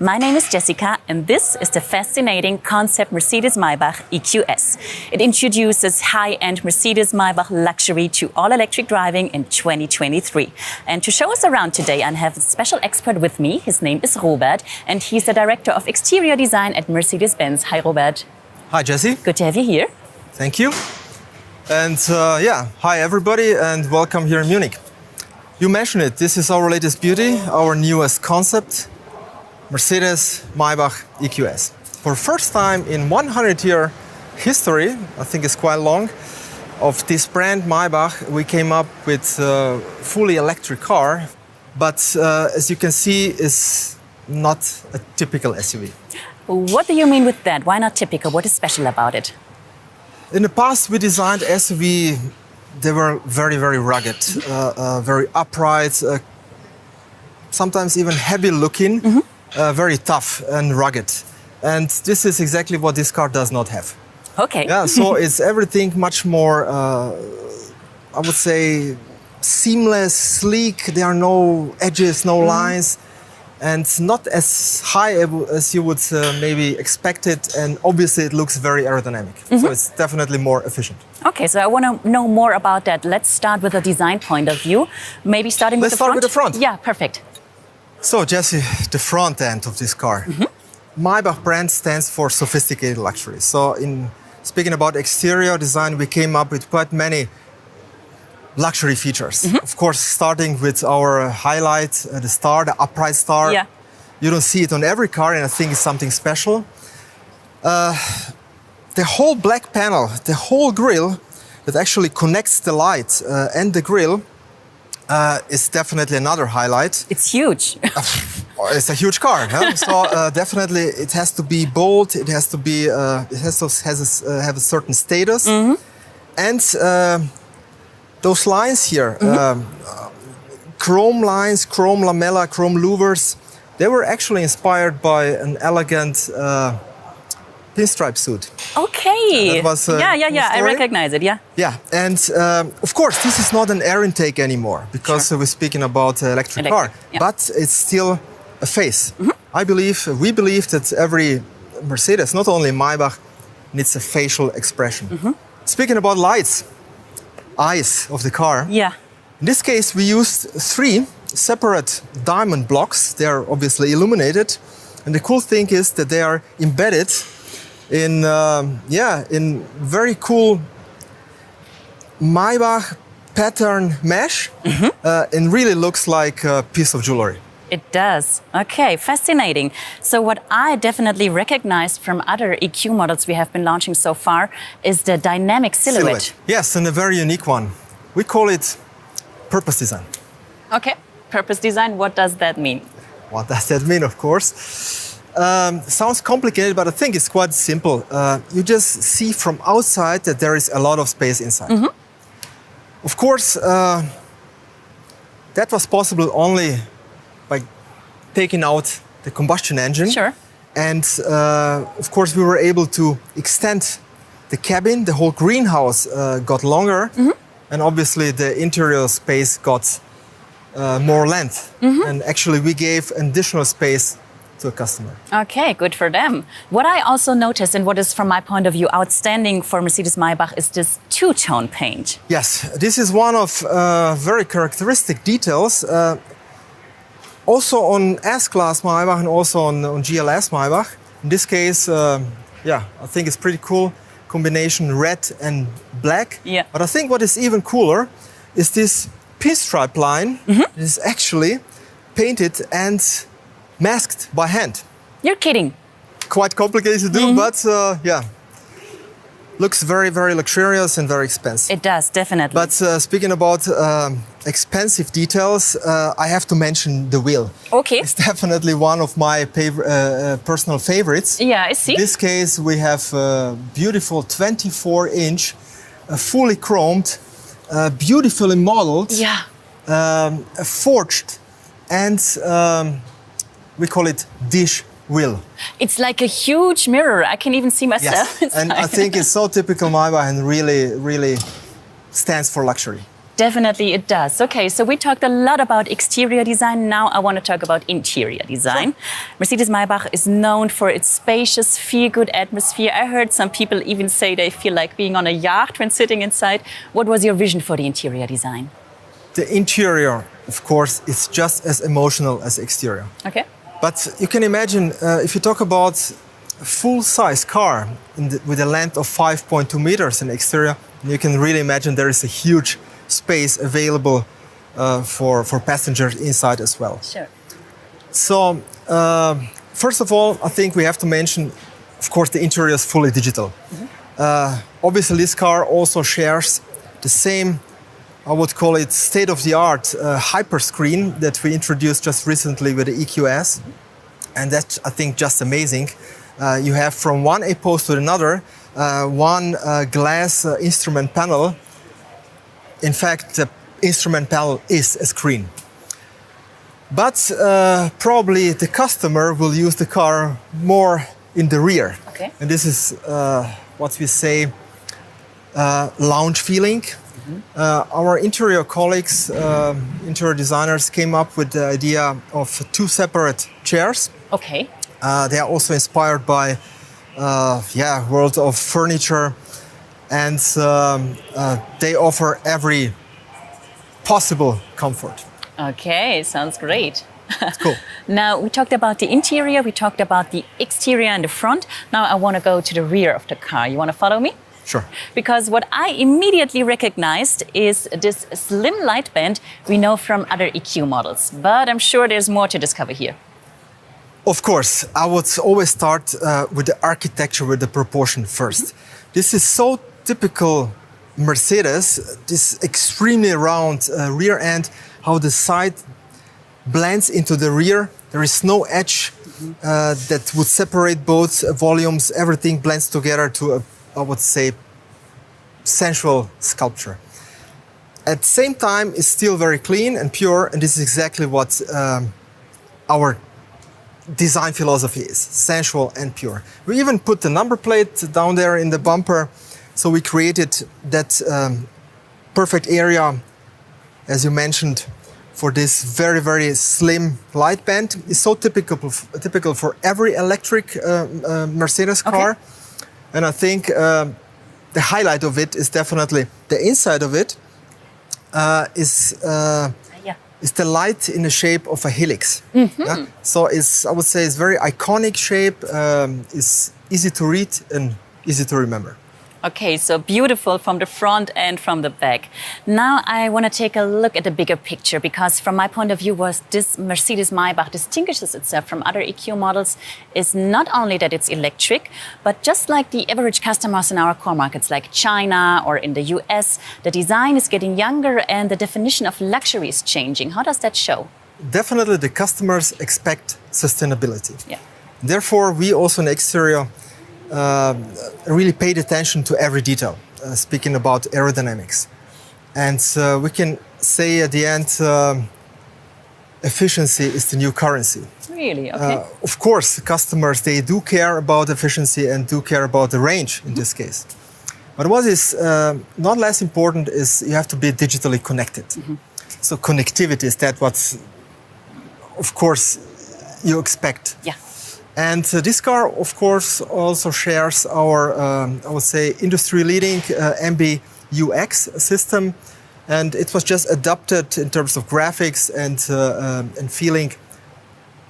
My name is Jessica, and this is the fascinating concept Mercedes Maybach EQS. It introduces high-end Mercedes Maybach luxury to all-electric driving in 2023. And to show us around today, I have a special expert with me. His name is Robert, and he's the Director of Exterior Design at Mercedes-Benz. Hi, Robert. Hi, Jessie. Good to have you here. Thank you. And hi, everybody, and welcome here in Munich. You mentioned it, this is our latest beauty, our newest concept, Mercedes Maybach EQS. For the first time in 100-year history, I think it's quite long, of this brand Maybach, we came up with a fully electric car, but as you can see, it's not a typical SUV. What do you mean with that? Why not typical? What is special about it? In the past, we designed SUV. They were very, very rugged, very upright, sometimes even heavy looking, very tough and rugged. And this is exactly what this car does not have. Okay. Yeah, so it's everything much more, I would say, seamless, sleek. There are no edges, no lines, and not as high as you would maybe expect it. And obviously, it looks very aerodynamic. So it's definitely more efficient. Okay, so I want to know more about that. Let's start with a design point of view. Maybe starting with the front. Let's start with the front. Yeah, perfect. So, Jesse, the front end of this car. Maybach brand stands for sophisticated luxury. So, in speaking about exterior design, we came up with quite many luxury features. Of course, starting with our highlight, the star, the upright star. Yeah. You don't see it on every car, and I think it's something special. The whole black panel, the whole grille that actually connects the light and the grille is definitely another highlight. It's huge. It's a huge car, huh? So definitely it has to be bold. It has to be. It has to have a certain status, and those lines here, chrome lines, chrome lamella, chrome louvers, they were actually inspired by an elegant pinstripe suit. Okay. That was, yeah. I recognize it. Yeah. Yeah, and of course, this is not an air intake anymore because we're speaking about an electric car, but it's still a face. We believe that every Mercedes, not only Maybach, needs a facial expression. Speaking about lights, eyes of the car. Yeah. In this case, we used 3 separate diamond blocks. They are obviously illuminated, and the cool thing is that they are embedded in very cool Maybach pattern mesh, and really looks like a piece of jewelry. It does. Okay, fascinating. So what I definitely recognized from other EQ models we have been launching so far is the dynamic silhouette. Yes, and a very unique one. We call it purpose design. Okay, purpose design, what does that mean? What does that mean, of course? Sounds complicated, but I think it's quite simple. You just see from outside that there is a lot of space inside. Of course, that was possible only by taking out the combustion engine. Sure. And of course, we were able to extend the cabin. The whole greenhouse got longer. And obviously, the interior space got more length. And actually, we gave additional space to a customer. Okay, good for them. What I also noticed, and what is from my point of view outstanding for Mercedes Maybach, is this two-tone paint. Yes, this is one of very characteristic details. Also on S-Class Maybach and also on GLS Maybach. In this case, I think it's pretty cool. Combination red and black. Yeah. But I think what is even cooler is this pinstripe line is actually painted and masked by hand. You're kidding. Quite complicated to do, but looks very, very luxurious and very expensive. It does, definitely. But speaking about expensive details, I have to mention the wheel. Okay. It's definitely one of my personal favorites. Yeah, I see. In this case, we have a beautiful 24-inch, fully chromed, beautifully modeled, forged, and we call it dish wheel. It's like a huge mirror. I can even see myself inside. And I think it's so typical Maybach and really, really stands for luxury. Definitely it does. Okay, so we talked a lot about exterior design. Now I want to talk about interior design. Sure. Mercedes-Maybach is known for its spacious, feel-good atmosphere. I heard some people even say they feel like being on a yacht when sitting inside. What was your vision for the interior design? The interior, of course, is just as emotional as exterior. Okay. But you can imagine, if you talk about a full-size car with a length of 5.2 meters in exterior, you can really imagine there is a huge space available for passengers inside as well. Sure. So, first of all, I think we have to mention, of course, the interior is fully digital. Obviously, this car also shares the same, I would call it state-of-the-art hyper screen that we introduced just recently with the EQS. And that's, I think, just amazing. You have from one A-post to another, one glass instrument panel. In fact, the instrument panel is a screen. But probably the customer will use the car more in the rear. Okay. And this is what we say lounge feeling. Our interior colleagues, interior designers, came up with the idea of two separate chairs. Okay. They are also inspired by world of furniture. And they offer every possible comfort. Okay, sounds great. It's cool. Now, we talked about the interior, we talked about the exterior and the front. Now I want to go to the rear of the car. You want to follow me? Sure. Because what I immediately recognized is this slim light band we know from other EQ models. But I'm sure there's more to discover here. Of course, I would always start with the architecture, with the proportion first. This is so typical Mercedes, this extremely round rear end, how the side blends into the rear. There is no edge that would separate both volumes. Everything blends together to a, I would say, sensual sculpture. At the same time, it's still very clean and pure, and this is exactly what our design philosophy is, sensual and pure. We even put the number plate down there in the bumper. So we created that perfect area, as you mentioned, for this very, very slim light band. It's so typical for every electric Mercedes car. Okay. And I think the highlight of it is definitely the inside of it is the light in the shape of a helix. Yeah? So I would say it's very iconic shape, it's easy to read and easy to remember. Okay, so beautiful from the front and from the back. Now I want to take a look at the bigger picture, because from my point of view, this Mercedes-Maybach distinguishes itself from other EQ models is not only that it's electric, but just like the average customers in our core markets like China or in the US, the design is getting younger and the definition of luxury is changing. How does that show? Definitely the customers expect sustainability. Yeah. Therefore, we also in exterior really paid attention to every detail, speaking about aerodynamics. And we can say at the end, efficiency is the new currency. Really? Okay. Of course, customers, they do care about efficiency and do care about the range in this case. But what is not less important is you have to be digitally connected. So connectivity is that what, of course, you expect. Yeah. And this car, of course, also shares our, I would say, industry-leading MBUX system. And it was just adapted in terms of graphics and feeling,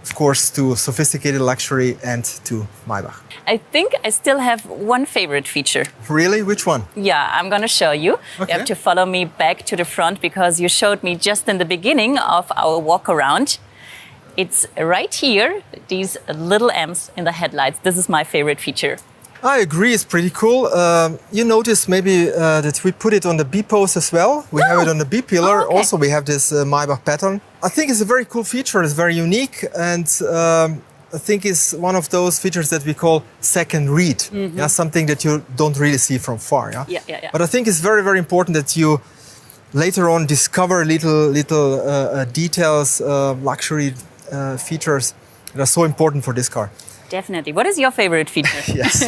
of course, to sophisticated luxury and to Maybach. I think I still have one favorite feature. Really? Which one? Yeah, I'm going to show you. Okay. You have to follow me back to the front because you showed me just in the beginning of our walk around. It's right here, these little M's in the headlights. This is my favorite feature. I agree, it's pretty cool. You notice maybe that we put it on the B-post as well. We have it on the B-pillar. Okay. Also, we have this Maybach pattern. I think it's a very cool feature. It's very unique. And I think it's one of those features that we call second read. Yeah, something that you don't really see from far. Yeah. But I think it's very, very important that you later on discover little details, luxury features that are so important for this car. Definitely. What is your favorite feature? Yes.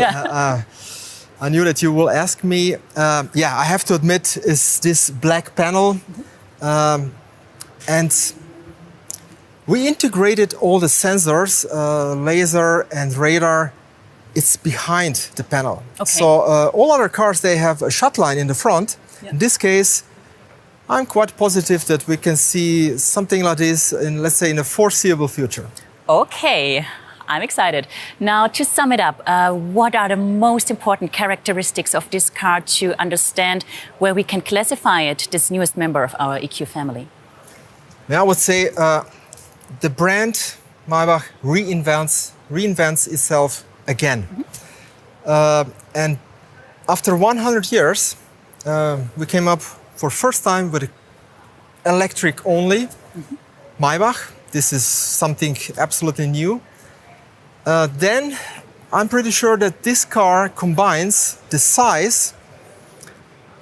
I knew that you will ask me. Yeah, I have to admit, is this black panel. And we integrated all the sensors, laser and radar. It's behind the panel. Okay. So all other cars, they have a shut line in the front. Yeah. In this case, I'm quite positive that we can see something like this in, let's say, in the foreseeable future. Okay, I'm excited. Now, to sum it up, what are the most important characteristics of this car to understand where we can classify it, this newest member of our EQ family? Yeah, I would say the brand Maybach reinvents itself again. And after 100 years, we came up for first time with electric only Maybach. This is something absolutely new. Then I'm pretty sure that this car combines the size,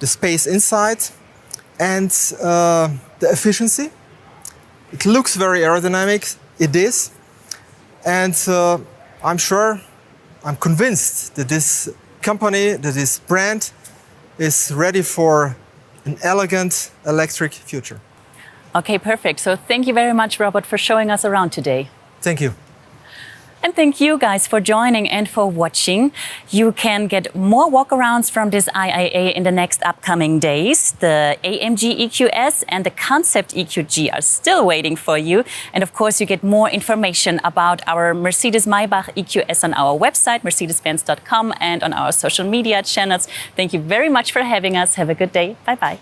the space inside, and the efficiency. It looks very aerodynamic, it is. And I'm convinced that this company, that this brand is ready for an elegant electric future. Okay, perfect. So thank you very much, Robert, for showing us around today. Thank you. And thank you guys for joining and for watching. You can get more walkarounds from this IAA in the next upcoming days. The AMG EQS and the Concept EQG are still waiting for you. And of course, you get more information about our Mercedes-Maybach EQS on our website, mercedes-benz.com, and on our social media channels. Thank you very much for having us. Have a good day. Bye-bye.